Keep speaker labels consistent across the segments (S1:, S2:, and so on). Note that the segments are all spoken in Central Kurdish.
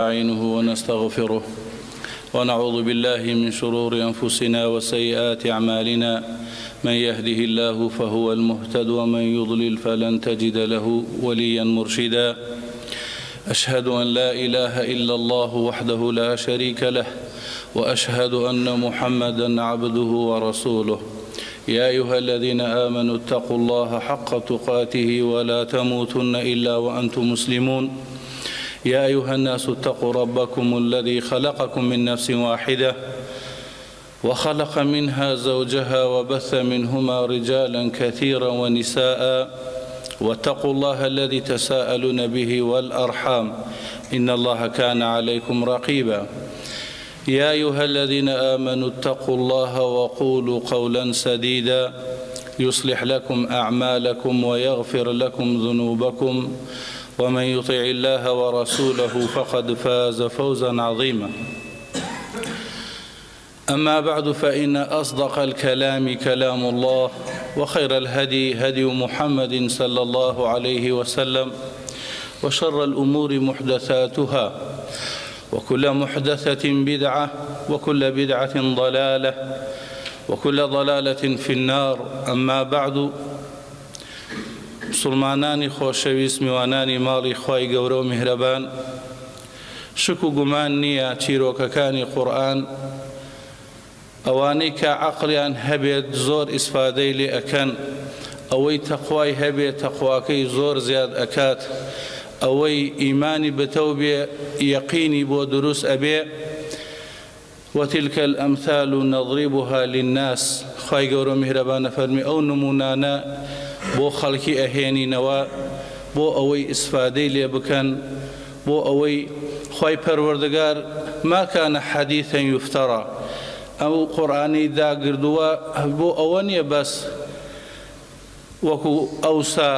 S1: نستعينه ونستغفره ونعوذ بالله من شرور أنفسنا وسيئات أعمالنا من يهده الله فهو المهتد ومن يضلل فلن تجد له وليا مرشدا أشهد أن لا إله إلا الله وحده لا شريك له وأشهد أن محمدا عبده ورسوله يا أيها الذين آمنوا اتقوا الله حق تقاته ولا تموتن إلا وأنتم مسلمون يا أيها الناس اتقوا ربكم الذي خلقكم من نفس واحدة وخلق منها زوجها وبث منهما رجالا كثيرا ونساء واتقوا الله الذي تساءلون به والأرحام إن الله كان عليكم رقيبا يا أيها الذين آمنوا اتقوا الله وقولوا قولا سديدا يصلح لكم أعمالكم ويغفر لكم ذنوبكم ومن يطع الله ورسوله فقد فاز فوزا عظيما أما بعد فإن أصدق الكلام كلام الله وخير الهدي هدي محمد صلى الله عليه وسلم وشر الأمور محدثاتها وكل محدثة بدعة وكل بدعة ضلالة وكل ضلالة في النار أما بعد مسلمانانی خۆشەویست میوانانی ماڵی خوای گەورە و میهرەبان شک و گومان نییە چیرۆکەکانی قورئان ئەوانەی کە عەقڵیان هەبێت زۆر ئیسفادەی لێ ئەکەن ئەوەی تەقوای هەبێت تەقواکەی زۆر زیاد ئەکات ئەوەی ئیمانی بەتەو بێ یەقینی بۆ دروست ئەبێ وتلك الأمثال نضربها للناس خوای گەورە و میهرەبان فەرمی ئەو نمونانە بۆ خەڵکی ئەهێنینەوە بۆ ئەوەی ئیسفادەی لێ بکەن بۆ ئەوەی خوای پەروەردگار ما كان حديثا يفترى ئەو قورئانی داگردووە بۆ ئەوە نییە بەس وەکو ئەوسا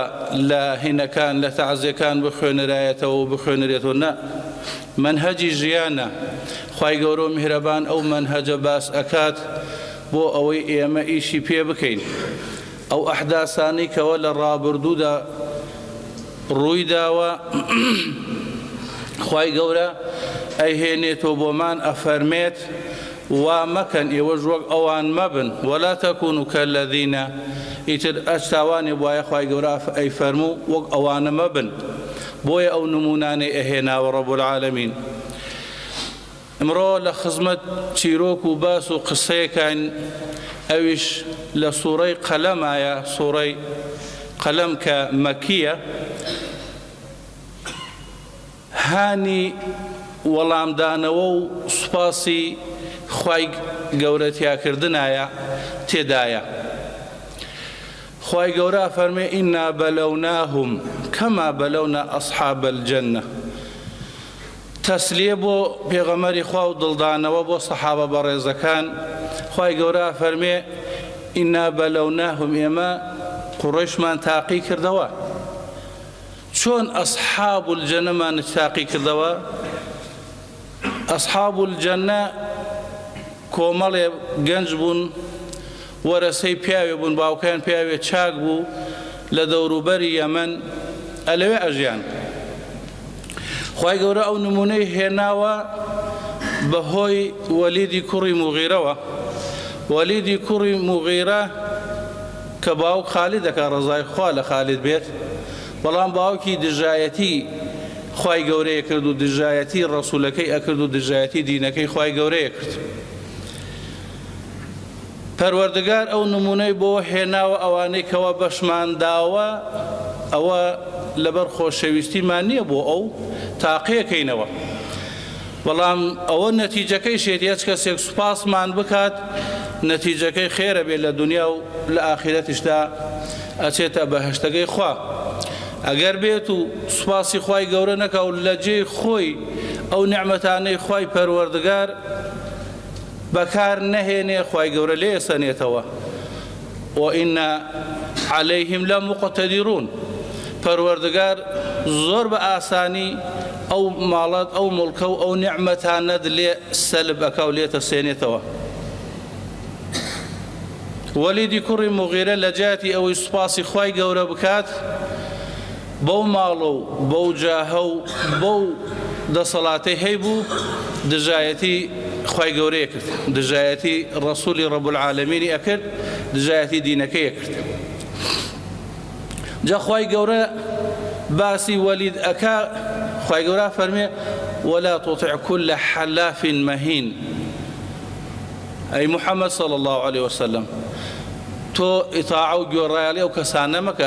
S1: لە هینەکان لە تەعزیەکان بخوێنرایەتەوە و بخوێنرێتەوە نە منهەجی ژیانە خوای گەورە و میهرەبان ئەو منهەجە باس ئەکات بۆ ئەوەی ئێمە ئیشی پێ بکەین ئەو ئەحداسانی کەوە لە ڕابردوودا ڕوویداوە خوای گەورە ئەیهێنێتەوە بۆمان ئەفەرمێت وا مەکەن ئێوەش وەک ئەوان مەبن ولا تەکونوا کەلەذین ئیتر ئەشتاوانی وایە خوای گەورە ئەیفەرموو وەک ئەوانە مەبن بۆیە ئەو نمونانەی ئەهێناوە ڕەب العالەمین ئەمڕۆ لە خزمەت چیرۆک و باس و قسەیەکان ئەویش لە سوورەی قەلەمایە سوورەی قەلەم کە مەکیە هانی وەڵامدانەوە و سوپاسی خوای گەورە تیاکردنایە تێدایە خوای گەورە فەرمێ ئینا بەلەوناهم کەما بەلەونا ئەصحاب الجەنە تەسلیە بۆ پێغەمبەری خوا و دڵدانەوە بۆ سەحابە بەڕێزەکان خوای گەورە فەرمێ ئینا بەلەوناهم ئێمە قوڕیشمان تاقی کردەوە چۆن ئەصحاب الجەنەمان تاقی کردەوە ئەصحاب الجەنە کۆمەڵێ گەنج بوون وەرەسەی پیاوێ بوون باوکیان پیاوێ چاک بوو لە دەوروبەری یەمەن ئەلەوێ ئەژیان خوای گەورە ئەو نمونەی هێناوە بەهۆی وەلیدی کوڕی موغیرەوە وەلیدی کوڕی موغیرە کە باوک خالیدەکە ڕەزای خوا لە خالید بێت بەڵام باوکی دژایەتی خوای گەورەیە کرد و دژایەتی ڕەسوولەکەی ئەکرد و دژایەتی دینەکەی خوای گەورەیە کرد پەروەردگار ئەو نمونەی بۆ هێناوە ئەوانەی کەوە بەشمان داوە ئەوە لەبەر خۆشەویستیمان نییە بۆ ئەو تاقیەکەینەوە بەڵام ئەوە نەتیجەکەی شێت هیچ کەسێک سوپاسمان بکات نەتیجەکەی خێرە بێت لە دنیا و لە ئاخرەتیشدا ئەچێتە بەهەشتەکەی خوا ئەگەر بێت و سوپاسی خوای گەورە نەکا و لە جێی خۆی ئەو نعمەتانەی خوای پەروەردگار بەکار نەهێنێ خوای گەورە لێ سەنێتەوە وئین عەلەیهم لەموقتەدیڕون پەروەردگار زۆر بە ئاسانی ئەو ماڵات ئەو مڵکە و ئەو نعمەتانەت لێ سەلب ئەکا و لێتە سێنێتەوە وەلیدی کوڕی موغیرە لە جاتی ئەوەی سوپاسی خوای گەورە بکات بەو ماڵە و بەو جاهە و بەو دەسەڵاتی هەیبوو دژایەتی خوای گەورەیە کرد دژایەتی ڕەسوولی ڕەب العالەمینی ئەکرد دژایەتی دینەکەی ئەکرد جا خوای گەورە باسی وەلید ئەکا خوای گەورە فەرمێ ولا تطع كل حلاف مهين أي محمد صلى الله عليه وسلم تو إطاعوا جورالي وكسانة مكة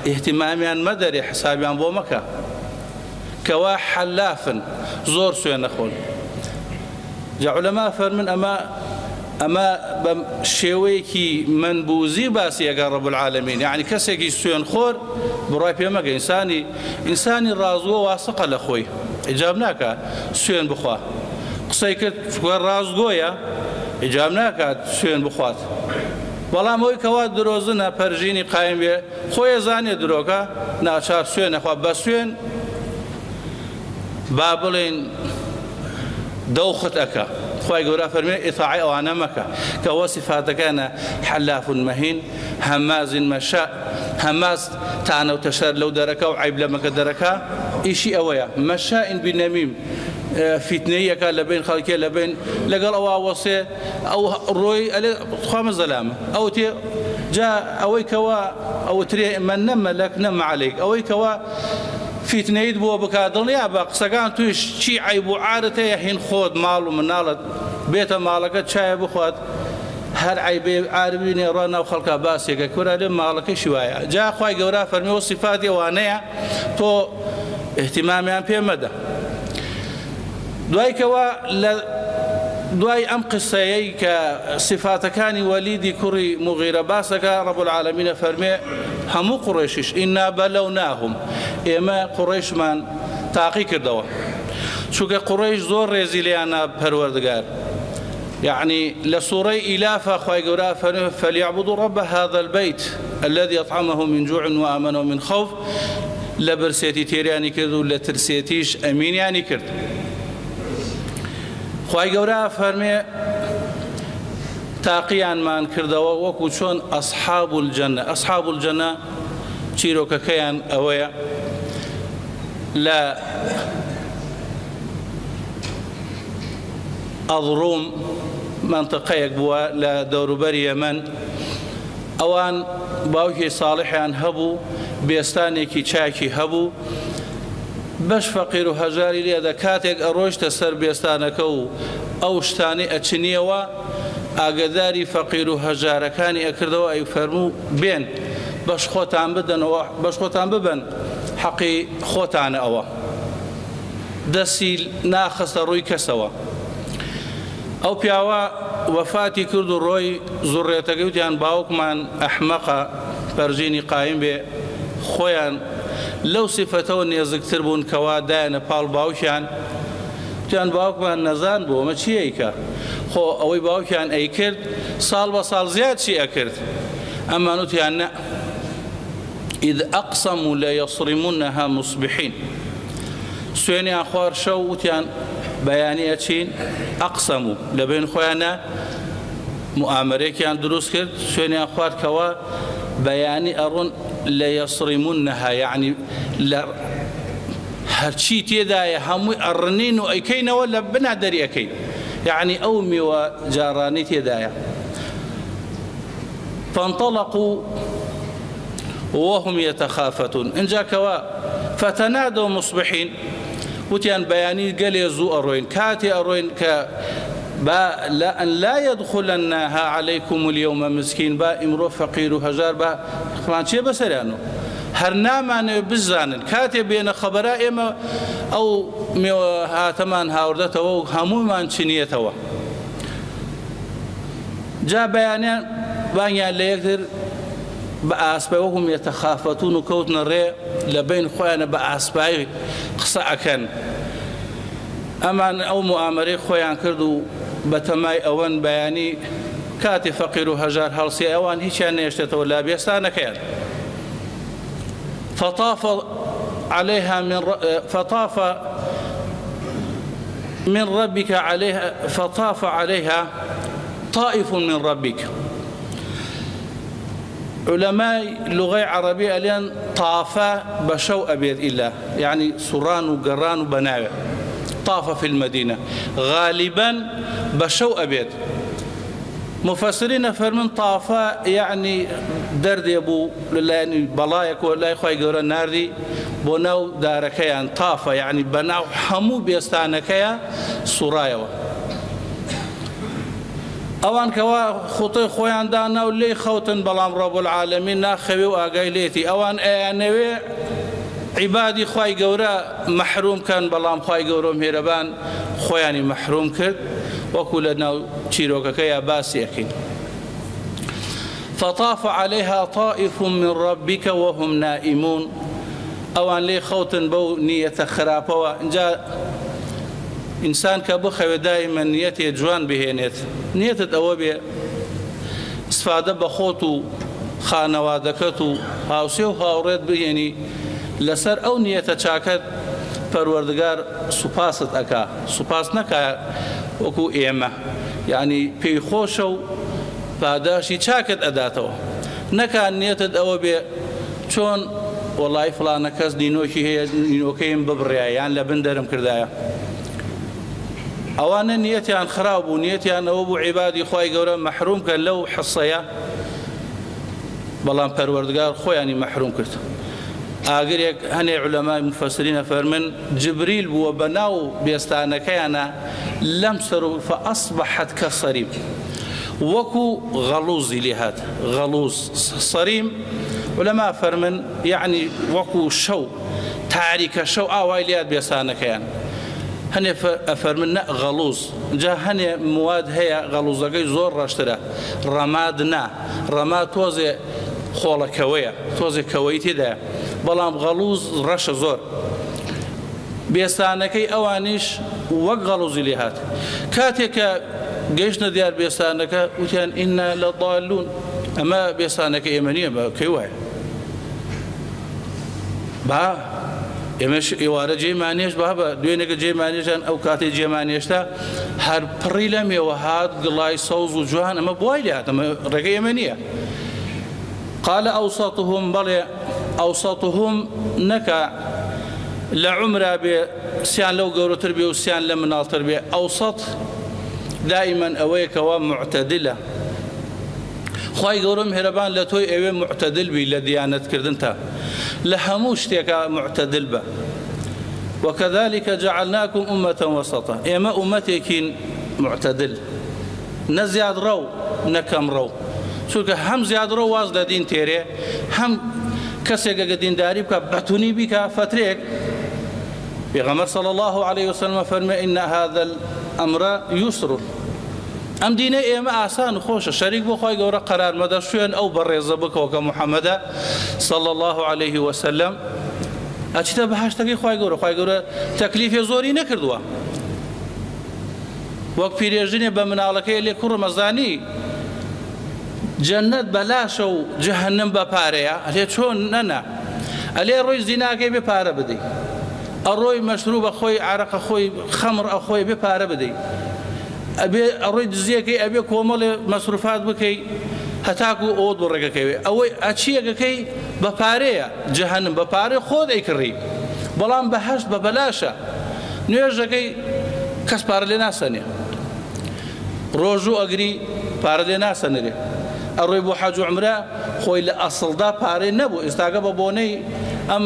S1: اهتماميان مدري حسابيان بو مكة كوا حلافا زور سوين أخول جا علماء فرمن أما شويكي منبوزي باسي يا رب العالمين يعني كسيكي سوين خور براي بيمك إنساني رازو واسق لأخوي إجابناك سوين بخوا قصيك فكوار رازقويا إجابناك سوين بخوات بەڵام ئەوەی کەوا درۆزنە پەرژینی قایم بێ خۆی زانێ درۆکە ناچار سوێنەخوا بە سوێن با بڵێن دەوخت ئەکە خوای گەورە فەرمێ ئیطاعی ئەوانە مەکە کە ئەوە سیفاتەکانە حەلاف مەهین هەماز مەشاء هەماز تانە و تەشەر لەو دەرەکە و عیب لەمەکە دەرەکە ئیشی ئەوەیە مەشاء بنەمیم فتنەیەکە لە بین خەڵکێ لە بین لەگەڵ ئەوە وەسێ ئەو ڕۆی خوا مەزەلامە ئەو تێ جا ئەوەی کەوا ئەو ترێ من نەمەلەک نەمە عەلەیک ئەوەی کەوا فتنەیت بۆ بکات دڵنیا بە قسەکان توش چی عیب و عارت هەیە هین خۆت ماڵ و مناڵت بێتە ماڵەکەت چایە بخوات هەر عیبێ عاربینێ ڕۆ ناو خەڵکە باسێکە کورە لێ ماڵەکەشی وایە جا خوای گەورە فەرمیوە سیفاتی ئەوانەیە تۆ اهتمامیان پێ مەدە دوایکەوە لە دوای ئەم قسەیەی کە سیفاتەکانی وەلیدی کوڕی موغیرە باسەکە ڕەب العالەمینە فەرمێ هەموو قوڕیشیش ئینا بەلەوناهم ئێمە قوڕیشمان تاقی کردەوە چونکە قوڕیش زۆر ڕێزی لێیانە پەروەردگار يعني لسورة إلافة خواهي قراء فليعبدوا رب هذا البيت الذي أطعمهم من جوع وآمنوا من خوف لبرسيتي تيرياني كرد ولا ترسيتيش أمين يعني كرد خواهي قراء فرمي تاقيان مان كردوا وكو شون أصحاب الجنة تشيروكا كيان أويا لا أضروم منطقەیەک بووە لە دەوروبەری یەمەن ئەوان باوکی ساڵحیان هەبوو بێستانێکی چاکی هەبوو بەش فەقیر و هەژاری لێدە کاتێک ئەڕۆیشتە سەر بێستانەکە و ئەو شتانی ئەچنیەوە ئاگداری فەقیر و هەژارەکانی ئەکردەوە ئەی فەرموو بێن بەش خۆتان بدەنەوە بەش خۆتان ببن حەقی خۆتانە ئەوە دەستی ناخستە ڕووی کەسەوە ئەو پیاوە وەفاتی کرد و ڕۆی زوڕێتەکەی وتیان باوکمان ئەحمەقە پەرژینی قایم بێ خۆیان لەو سیفەتەوە نێزکتر بوون کەوا دایەنە پاڵ باوکیان وتیان باوکمان نەزان بوو ئەمە چی ئەیکە خۆ ئەوەی باوکیان ئەی کرد ساڵ بە ساڵ زیاد چی ئەکرد ئەمان وتیان نە ئیذ ئەقسەموا لەیەصرمونەها مصبحین سوێنیان خوار شەو وتیان بەیانی ئەچین ئەقسەموا لەبین خۆیانە موامەرێکیان دروست کرد سوێنیان خواردکەوە بەیانی ئەڕۆن لەیەصرمونەها یعنی هەرچی تێدایە هەمووی ئەڕنین و ئەیکەینەوە لە بنا دەری ئەەکەین یعنی ئەو میوە جارانی تێدایە فانطلقوا وهم يتخافتون اینجا کەوا فتنادوا مصبحين وتيان بياني قال زو أروين كاتي أروين أن لا يدخلنها عليكم اليوم مسكين با امرو فقير وهجار با خمان شي بسريانو هرنامان بزانن كاتي بين خبراء إما أو هاتمان هاوردتو همومان شنيتو جاء بيانيان بانيان ليكتر بأسباب وهم يتخافتون وكوتنا الرئ لبين خوينا بأسباب قصة كان أما أو مؤامرة خويان كردوا بتماي أوان بياني كاتي فقير وهجار هالسي أوان هيش يعني يشتتوا لا بيستانا كيان فطاف عليها من ربك عليها فطاف عليها طائف من ربك علماء اللغة العربية الآن طافا بشو أبيض إلا يعني سران وقران وبناوة طاف في المدينة غالبا بشو أبيت مفسرين فرمن طافا يعني درد يبو يعني بلايك ولا يخوي جورا ناردي بناو داركيان طافا يعني بناو حمو بيستانكيا سرايا اوان كوا خطي خويان دانا ولي خوتن بلام رب العالمين ناخوي واقايليتي اوان انوي عبادي خوي جورا محروم كان بلام خوي جورا مهربان خوياني محروم كرد وكلنا تشيروكا يا باسيكين فطاف عليها طائف من ربك وهم نائمون اوان لي خوتن بو نية خرابوا جاء انسان كبخوي دائما نيته جوان بهينيت نيته اوبي استفاده بخوتو خانوادكتو هاوسيو هاوريت بيني لسر او نيته چاكت پروردگار سپاست اكا سپاس نكا وكو ايما يعني في خوشو بعداشي چاكت اداتو نكا نيته اوبي چون والله فلان كاس دينوشي هي دينوكيم ببريا يعني لبندرم كردايا أوانا نيتي عن خراب ونيتي عن أبو عبادي خوي جورا محروم كان لو حصيا بلان پروردگار خوياني محروم كرت آخر هني علماء مفسرين فرمن جبريل وبناو بيستانكيانا لمسروا فأصبحت كالصريم وكو غلوظ لهذا غلوظ صريم علماء فرمن يعني وكو شو تعريك شو آوائليات بيستانكيانا هني أفرمنا غلوظ جا هني مواد هي غلوظة زور راشترا رمادنا رماد توزي خولا كوية توزي كويتي ده بلام غلوظ رش زور بيستانكي أوانيش وغلوظ لهات كاتك جيشنا ديار بيستانك وكان إنا لضالون أما بيستانك يمنية كيوه با ئێمەش ئێوارە جێمانێش بابە دوێنێکە جێمانێژان ئەو کاتی جێمانێشتا هەر پڕی لە مێوە هات گڵای سەوز و جوان ئەمە بوای لێ هات ئەمە ڕێگەی ئێمە نییە قال ئەوسەطهم بەڵێ ئەوسەطهم نەکا لە عومرا بێ سیان لەو گەورەتر بێ و سیان لە مناڵتر بێ ئەوسەط دائما ئەوەیەکەوە معتەدلە خوای گەورە مهرەبان لە تۆی ئەوێ معتەدل بی لە دیانەتکردن تا لهمو شتێکە معتەدل بە وكذلك جعلناكم أمة وسطا إما أمتكين معتدل نزياد رو نكم رو چونکە هەم زیاد ڕۆ واز لە دین تێرێ هەم کەسێک ئەگە دینداری بکە بەتونی بیکە فترێک پێغەمبەر صلی الله عليه وسلم فەرمێ إن هذا الأمر يسر ئەم دینە ئێمە ئاسان و خۆشە شەریک بۆ خۆی گەورە قەرار مەدە شوێن ئەو بەڕێزە بکەوە کە محەممەدە صلی الله عليه وسلم ئەچیتە بەهەشتەکەی خۆی گەورە تەکلیفی زۆری نەکردووە وەک پیرێژنێ بە مناڵەکەی لێ کوڕ مەزانی جەنەت بەلاشە و جەهەنەم بە پارەیە ئەلێ چۆن نەنا ئەلێ ڕۆی زیناکەی بێ پارە بدەی ئەڕۆی مەشروبە خۆی عەرەقە خۆی خەمر ئەخۆی بێ پارە بدەی ئەبێ ئەڕۆی دزیەکەی ئەبێ کۆمەڵێ مەسروفات بکەی هەتاکو ئەوت بۆ ڕێگەکەوێ ئەوەی ئەچیەکەکەی بە پارەیە جەهەنم بە پارەی خۆت ئەیکڕی بەڵام بەهەشت بە بەلاشە نوێژەکەی کەس پارە لێ ناسەنێ ڕۆژ و ئەگری پارە لێ ناسەنرێ ئەڕۆی بۆ حەج و عومرە خۆی لە ئەسڵدا پارەی نەبوو ئێستاگە بە بۆنەی ئەم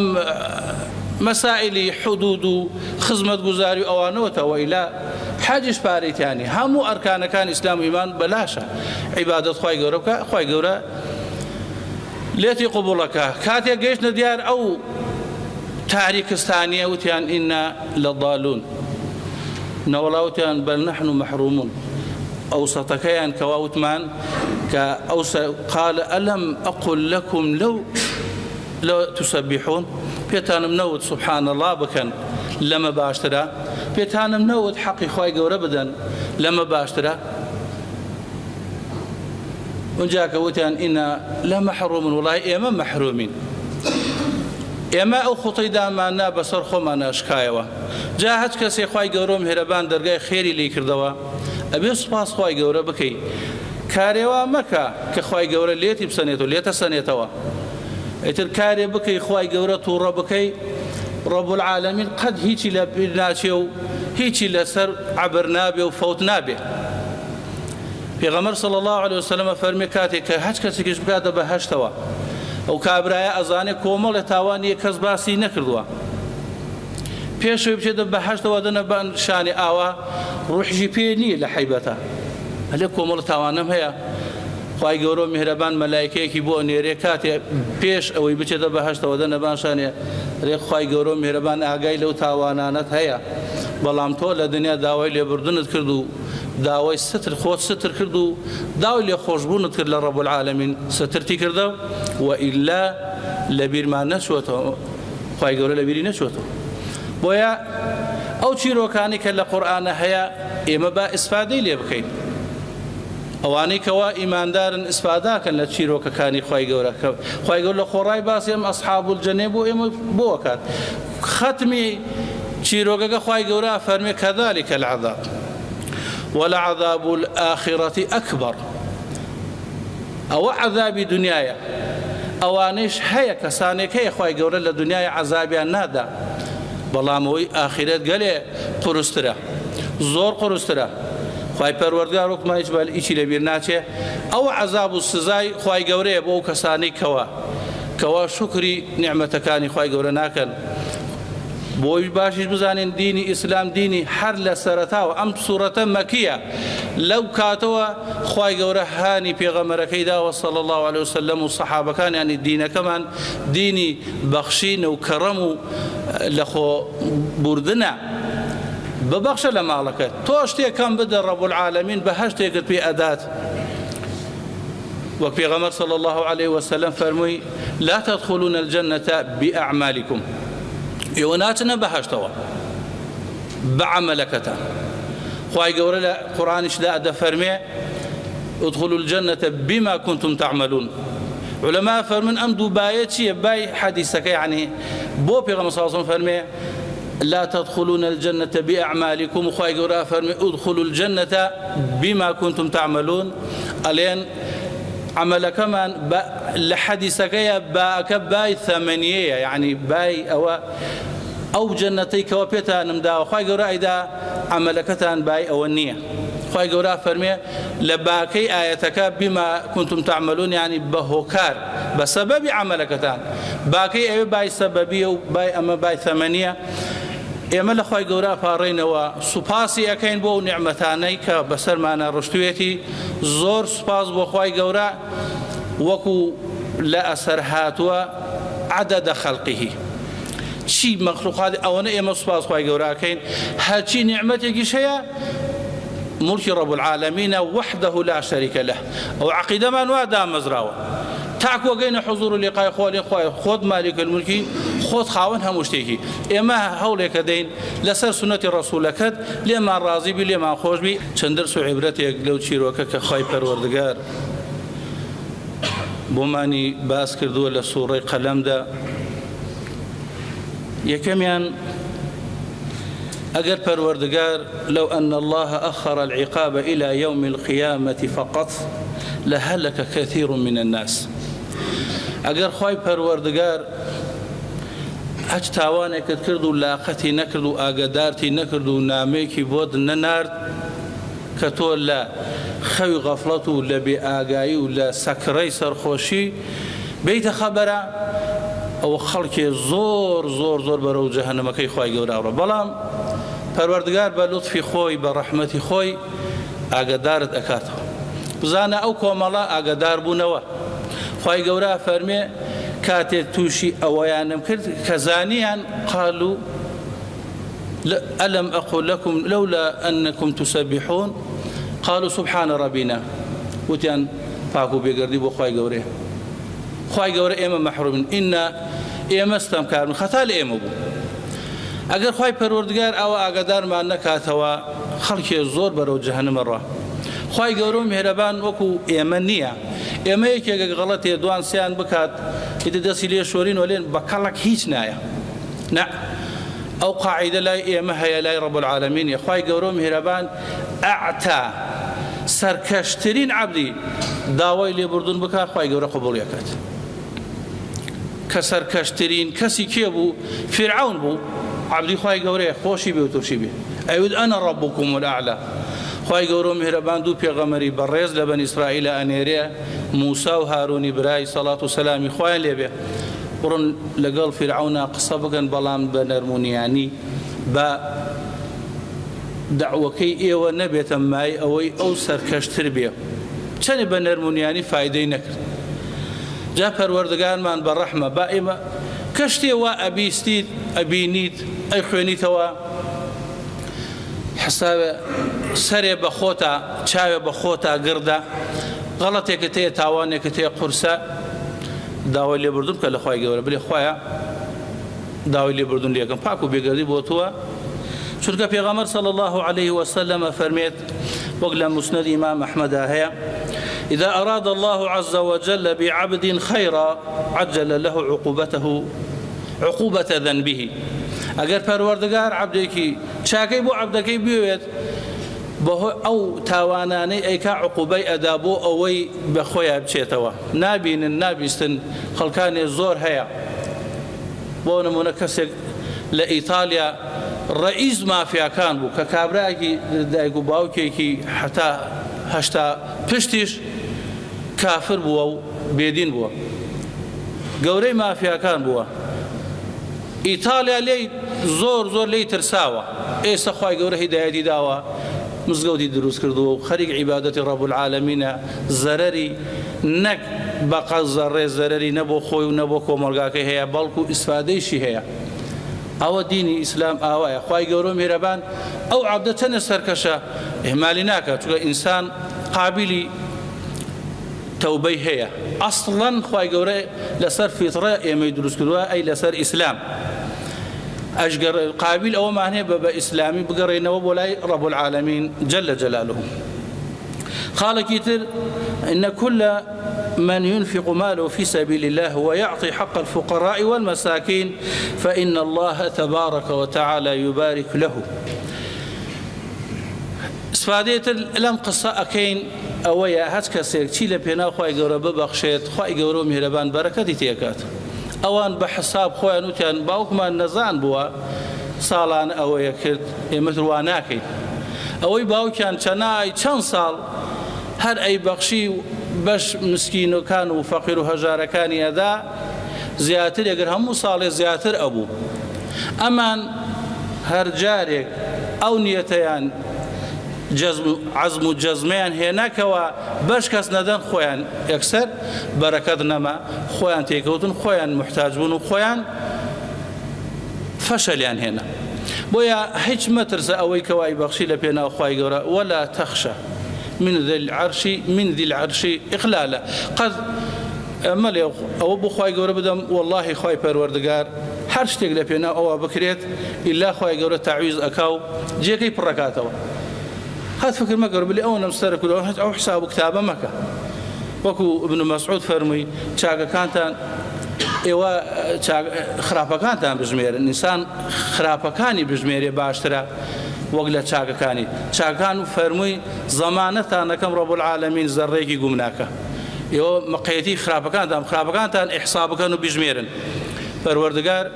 S1: مەسائلی حدود و خزمەتگوزاری ئەوانەوەتەوە ئیلا حەجش پارەیتیانی هەموو ئەرکانەکان ئیسلام و ئیمان بەلاشە عیبادەت خی گەورە بکە خی گەورە لێتی قوبوڵەکە کاتێک گەیشتە دیار ئەو تاریکستانیە وتیان ئیننا لەضالون نەوەڵاوتیان بەل نەحن محرومون ئەوسەتەکەیان کەوا وتمان کە قال ئەلەم ئەقل لەکم لەو تسبحون پێتانم نەوت سبحان الله بکەن لەمە باشترە پێتانم نەوت حەقی خی گەورە بدەن لەمە باشترە اونجاکە وتیان ئینە لە مەحرومن وڵای ئێمە مەحرومین ئێمە ئەو خوتەی داماننا بەسەر خۆمان ئەشکایەوە جا هەچ کەسێ خی گەورە مهرەبان دەرگای خێری لێ کردەوە ئەبێ سوپاس خی گەورە بکەی کارێوا مەکە کە خی گەورە لێتی بسەنێتەوە لێتە سەنێتەوە ئیتر کارێ بکەی خی گەورە تووڕە بکەی ڕەب العالەمین قەت هیچی لە پیر ناچێ و هیچی لەسەر عەبر نابێ و فەوت نابێ. پێغەمبەر صلی الله علیه وسلم فەرمێ کاتێک کە هەچ کەسێکیش بکاتە بەهەشتەوە ئەو کابرایە ئەزانێ کۆمەڵێ تاوانی کەس باسی نەکردووە پێشەوەی بچێتە بەهەشتەوە دەنەبان شانی ئاوا ڕوحیشی پێ نییە لە حەیبەتە هەلێ کۆمەڵ تاوانم هەیە. خوای گەورە میهرەبان مەلایکەیەکی بۆ نێرێ کاتێ پێش ئەوەی بچێتە بەهەشتەوە دەنەبان شانێ ڕێ خوای گەورە میهرەبان ئاگای لەو تاوانانت هەیە بەڵام تۆ لە دنیا داوای لێبوردنت کرد و داوای ستر خۆت ستر کرد و داوای لێ خۆشبوونت کرد لە ڕەب العالەمین سترتی کردە و ئیلا لە بیرمان نەچووەتەوە خوای گەورە لە بیری نەچووەتەوە. بۆیە ئەو چیرۆکانی کە لە قورئانە هەیە ئێمە با ئیسفادەی لێ بکەین. ئەوانەی کەوا ئیماندارن ئیسفاداکەن لە چیرۆکەکانی خوای گەورە کە خوای گەورە لە خۆڕای باسی ئەم ئەصحاب الجەنە بۆ ئێمە بۆ وەکات. ختمی چیرۆکەکە خوای گەورە فەرمێ کەذالک العذاب ولعذاب الآخرة أكبر. ئەوە عەذابی دنیایە ئەوانەیش هەیە کەسانێک هەیە خوای گەورە لە دنیای عەذابیان نادا بەڵام ئەوەی ئاخرەت گەلێ قورسترە زۆر قورسترە. خوای پەروەردگار وەکمان هیچ ئیچی لەبیر ناچێ ئەو عەذاب و سزای خوای گەورەیە بۆ ئەو کەسانەی کەوا شکری نیعمەتەکانی خوای گەورە ناکەن. بۆی باشیش بزانین دینی ئیسلام دینی هەر لە سەرەتاوە ئەم سوورەتە مەکیە لەو کاتەوە خوای گەورە هانی پێغەمبەرەکەی داوە صلی الله علیه وسلم و سەحابەکان یعنی دینەکەمان دینی بەخشین و کەڕەم و لەخۆ بوردنە ببەخشە لە ماڵەکەت تۆ شتێکم بدە ڕەب العالەمین بەهەشتێکت پێ ئەدات. وەک پێغەمبەر صلی الله علیه وسلم فەرمووی لا تدخلون الجنة بأعمالكم ئێوە ناچنە بەهەشتەوە بەعەمەلەکەتان. خوای گەورە لە قورئانیشدا دەفەرمێ ادخلوا الجنة بما كنتم تعملون. علەما فەرمون ئەم دووبایە چییە؟ بای حەدیسەکە یعنی بۆ پێغەمبەر صلی الله علیه وسلم فەرمێ لا تدخلون الجنة بأعمالكم وخواي قرأ فرمي ادخلوا الجنة بما كنتم تعملون. ألين عمل كمان لحديثك باك باي ثمانية يعني باي أو جنتي كوابيتا نمدا وخواي قرأ إذا عملكتان باي أو النية. خواي قرأ فرمي لباكي آياتك بما كنتم تعملون يعني بهوكار بسبب عملكتان باكي أي باي سببية وباي أما باي ثمانية. ئێمە لە خوای گەورە پاڕێنەوە سوپاسی ئەەکەین بۆ نیعمەتانەی کە بەسەرمانە ڕشتوێتی زۆر سوپاس بۆ خوای گەورە وەکو لە ئەسەر هاتووە عەدەدە خەڵقیهی چی مەخلوقات ئەوەنە ئێمە سوپاس خوای گەورە ئەەکەین هەرچی نیعمەتێکیش هەیە ملکی ڕەب العالەمینە وحده لا شەریکە لەه. ئەو عەقیدەمان وا دامەزراوە تاکو گەینە حضور و لقای خۆت مالک الملکی خۆت خاوەن هەموو شتێکی. ئێمە هەوڵێکە دەین لەسەر سونەتی ڕەسوولەکەت لێمان ڕازی بی لێمان خۆش بی. چەند دەرس و عیبرەتێک لەو چیرۆکە کە خوای پەروەردگار بۆمانی باس کردووە لە سوورەی قەلەمدا. یەکەمیان ئەگەر پەروەردگار لەو ئەن الله ئەخەر العقاب إلى يوم القيامة فقط لهلك كثير من الناس. ئەگەر خوای پەروەردگار هەچ تاوانێکت کرد و لاقەتی نەکرد و ئاگادارتی نەکرد و نامەیەکی بۆت نەنارد کە تۆ لە خەوی غەفڵەت و لە بێئاگایی و لە سەکرەی سەرخۆشی بیتە خەبەرە ئەوە خەڵکێ زۆر زۆر زۆر بەرەو جەهەنەمەکەی خوای گەوراوە. بەڵام پەروەردگار بە لوتفی خۆی بە ڕەحمەتی خۆی ئاگادارت ئەکاتەوە. بزانە ئەو کۆمەڵە ئاگادار بوونەوە خوای گەورە فەرمێ کاتێک تووشی ئەوەیانم کرد کە زانیان قالوا ألم أقل لكم لولا أنكم تسبحون قالوا سبحان ربنا. وتیان پاک و بێگەردی بۆ خوای گەورەیە. خوای گەورە ئێمە مەحرومین ئێمە ستەمکارن خەتا لە ئێمە بوو. ئەگەر خوای پەروەردگار ئەوە ئاگادارمان نەکاتەوە خەڵکێ زۆر بەرەو جەهەنەمە ڕوا. خوای گەورە و میهرەبان وەکو ئێمە نییە. ئێمە یەکێکە غەڵەتێ دوان سیان بکات ئیتر دەستی لێ شۆرین وەلێن بە کەڵک هیچ نایە. نە ئەو قاعیدە لای ئێمە هەیە لای ڕەب العالەمین. خوای گەورە و میهرەبان ئەعتا سەرکەشترین عەبدی داوای لێبوردن بکات خوای گەورە قبوڵ یەکات. کە سەرکەشترین کەسی کێ بوو؟ فرعون بوو عبدی خوای گەورەیە خۆشی بێ و تووشی بێ ئەیود ئەنە ڕەبوکم الأعلا خوای گەورە میهرەبان دوو پێغەمەری بەڕێز لە بەنی ئیسرائیل ئەنێرێ موسا و هارونی برای سەڵات و سەلامی خوایان لێبێ بڕۆن لەگەڵ فیرعەونا قسە بکەن بەڵام بە نەرمونیانی بە دعوەکەی ئێوە نەبێتە مای ئەوەی ئەو سەرکەشتر بێ چەنێ بە نەرمونیانی فایدەی نەکرد جا پەروەردگارمان بە ڕەحمە با ئێمە کەشتێ وا ئەبیستیت ئەبینیت ئەی خوێنیتەوە حسابە سەرێ بە خۆتا چاوێ بە خۆتا گردە غەڵەتێکت هەیە تاوانێکت هەیە قورسە داوای لێبوردن بکە لە خوای گەورە بڵێ خوایە داوای لێبوردن لێکم پاک و بێگەردی بۆ تۆوە چونکە پێغەمبەر صلی الله عليه وسلم فەرمێت وەک لە مسند ئیمام ئەحمەدا هەیە إذا أراد الله عز وجل بعبد خيرا عجل له عقوبة ذنبه ئەگەر پەروەردگار عەبدێکی چاکەی بۆ عەبدەکەی بوێت ئەو تاوانانەی ئەیکا عقوبەی ئەدا بۆ ئەوەی بە خۆیان بچێتەوە نابینن نابیستن خەڵکانێ زۆر هەیە بۆ نمونە کەسێک لە ئیتالیا ڕئیس مافیاکان بوو کە کابراایکی دایک و باوکێکی حتا هەشتا پشتیش کافر بووە و بێدین بووە گەورەی مافیاکان بووە ئیتالیا لێی زۆر لێی ترساوە ئێستا خوای گەورە هیدایەتی داوە مزگەوتی دروست کردووە و خەریک عیبادەتی ڕەب العالەمینە زەرەری نەک بەقەد زەڕێ زەرەری نەبۆ خۆی و نەبۆ کۆمەڵگاکەی هەیە بەڵکو ئیسفادەیشی هەیە ئەوە دینی ئیسلام ئاوایە خوای گەورە میهرەبان ئەو عەبدە چەندە سەرکەشە ئێمالی ناکات چونکە ئینسان قابلی تەوبەی هەیە ئەسڵەن خوای گەورە لەسەر فیتڕە ئێمەی دروست کردووە ئەی لەسەر ئیسلام ئەشگەر قابل ئەوەمان هەیە بە ئیسلامی بگەڕێنەوە بۆ لای ڕەب العالەمین جل جلاله خاڵێکی تر إن كل من ينفق ماله في سبيل الله ويعطي حق الفقراء والمساكين فإن الله تبارك وتعالى يبارك له استفادەیە لەم قسە ئەکەین ئەوەیە هەچ کەسێک چی لە پێناو خوای گەورە ببەخشێت خوای گەورە و میهرەبان بەرەکەتی تێکات ئەوان بە حساب خۆیان وتیان باوکمان نەزان بووە ساڵان ئەوەیە کرد ئێمە وا ناکەین ئەوەی باوکیان چەند ساڵ هەر ئەی بەخشی بەش مسکینەکان و فەقیر و هەژارەکانی ئەدا زیاتر ئەگەر هەموو ساڵێ زیاتر ئەبوو ئەمان هەر جارێک ئەو نیەتەیان عەزم و جەزمەیان هێناکەوە بەش کەس نەدەن خۆیان یەکسەر بەرەکەت نەما خۆیان تێکەوتن خۆیان محتاج بوون و خۆیان فەشەلیان هێنا بۆیە هیچ مەترسە ئەوەی کەوای بەخشی لە پێناو خوای گەورە وەلا تەخشە من ذي العرش إقلالا قد مەڵێ ئەوە بۆ خوای گەورە بدەم واللهی خوای پەروەردگار هەر شتێک لە پێناو ئەوە بکرێت ئیلا خوای گەورە تاویز ئەکا و جێگەی پڕەکاتەوە هات فکر مەگەڕ بڵێ ئەوە نەمسەرە کولەوە ئەو حساب و کتابە مەکە وەکو ابن مەسعود فەرمووی چاکەکانتان ئێوە خراپەکانتان بژمێرن ئینسان خراپەکانی بژمێرێ باشترە وەک لە چاکەکانی چاکان و فەرمووی زەمانەتانەکەم ڕەب العالەمین زەڕێکی گوم ناکە ئێوە مەقەیەتی خراپەکانتان ئیحساب بکەن و بژمێرن پەروەردگار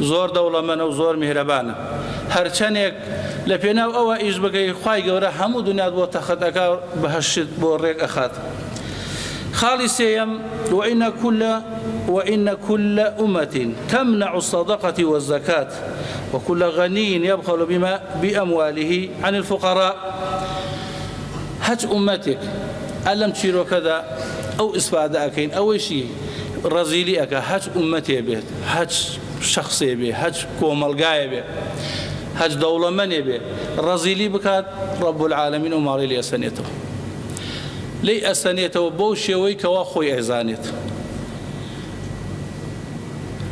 S1: زۆر دەوڵەمەندە و زۆر میهرەبانە هەرچەندێک لە پێناو ئەوە ئیش بگەی خوای گەورە هەموو دنیات بۆ تەخەتەکە بەهەشت بۆ ڕێک ئەخات خاڵی سێیەم وإن كل أمة تمنع الصدقة والزكاة وكل غني يبخل بأمواله عن الفقراء هج أمتك ألم تشيروا كذا أو إسفادة أكين أو شيء رزيلي أكا هج أمتي به هج شخصي به هج كوملقاي به هج دولة مني به رزيلي بكات رب العالمين وماري لي أسنيته لي أسنيته بوشي ويكوا خوي إعزانيت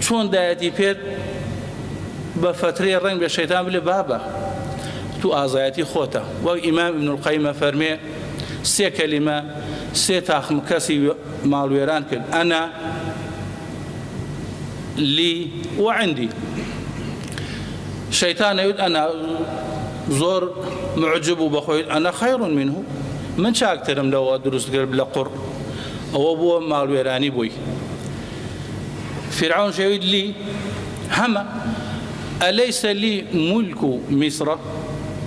S1: چۆن دایەتی پێت بە فترەی ڕنگ بە شەیتان بڵێ بابە تو ئازایەتی خۆتە وەک ئیمام ابن القەیمە فەرمێ سێ کەلیمە سێ تاخم کەسی ماڵوێران کرد ئەنا لی وعندی شەیتان ئەوت ئەنا زۆر معجب و بەخۆی ئەنا خەیڕ منه من چاکترم لەوە دروست کرد لە قوڕ ئەوە بووە ماڵوێرانی بووی فرعون شوید لی همه أليس لي ملك مصر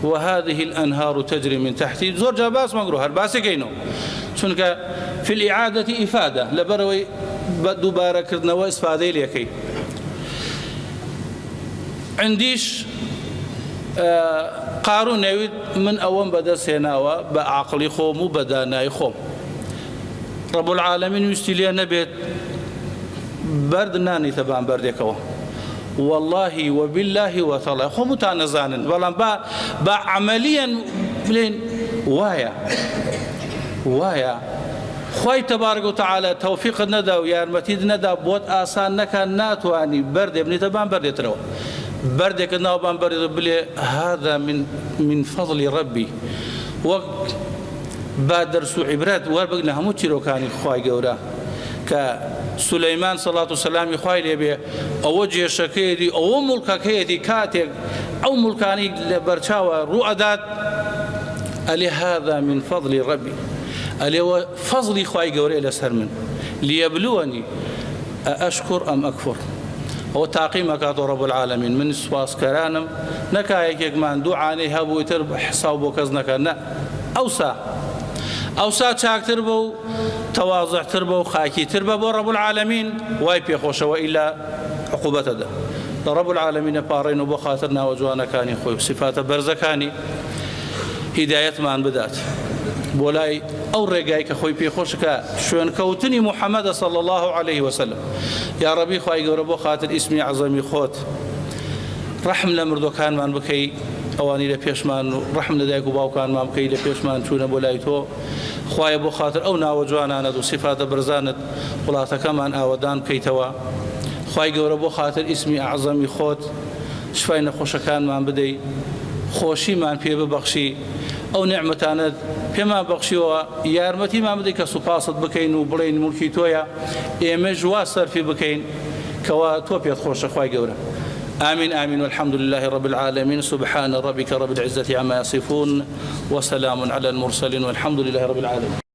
S1: وهذه الأنهار تجري من تحتي. زور جاباس مقروه هرباسي كينو چونك في الإعادة إفادة لبروي دوباره كردنەوە ئیسفادەی لێکەی. عنديش قارون نەوید من ئەوەم بەدەستهێناوە بە عاقڵی خۆم و بە دانایی خۆم. رب العالمین ویستی لێ نەبێت بەرد نانیتە بەردێکەوە. والله وبالله وتعالى خۆمتان نەزانن بەڵام بە عەمەلیەن بڵێن وایە خوای تبارك وتعالى توفيق ندا ويارمتيد ندا بوت آسان نكان ناتواني برد ابن تبان برد تروا بردك نوبان برد بلي هذا من فضل ربي وبادر سو عبرات وربقنا همو تشيرو كان خوای گورا كسليمان صلى الله عليه وسلم خوای لبي اوجه شكيدي او ملكا كيدي كاتك او ملكاني برچاوا رؤدات ألي هذا من فضل ربي ألي فضلي خواي قوري لسر من ليبلوني أشكر أم أكفر. هو تعقيم كاتو رب العالمين من سواس كرانم نكايك يكمان دعاني هبو يترب حسابو كزنكا أوسا تشاك تربو تواضع تربو خاكي تربو رب العالمين واي بيخوش وإلا عقوبته ده رب العالمين بارين وبخاطرنا وجوانا كاني خوي صفات برزكاني هداية من بدات بولاي أو رجاي كخوي بيخوشك شون كوتني محمد صلى الله عليه وسلم يا ربي خوي قربو خاطر اسمي عظمي خوت رحم لمردو كان من بكي أواني لبيشمان رحم لدايك وباو كان ما بكي لبيشمان شون بولاي تو خوي بو خاطر أو ناوجوانا ندو صفات برزانت ولا كمان أودان كيتوا خوي قربو خاطر اسمي عظمي خوت شفاين خوش كان من بدي خوشي من في ببخشي أو نعمتاند فيما بخشي ويارمتي ما بدي كسباصت بكين وبلين ملكي تويا إيمج واسر في بكين كوا توبيا خوش أخوي جورا. آمين آمين والحمد لله رب العالمين. سبحان ربك رب العزة عما يصفون وسلام على المرسلين والحمد لله رب العالمين.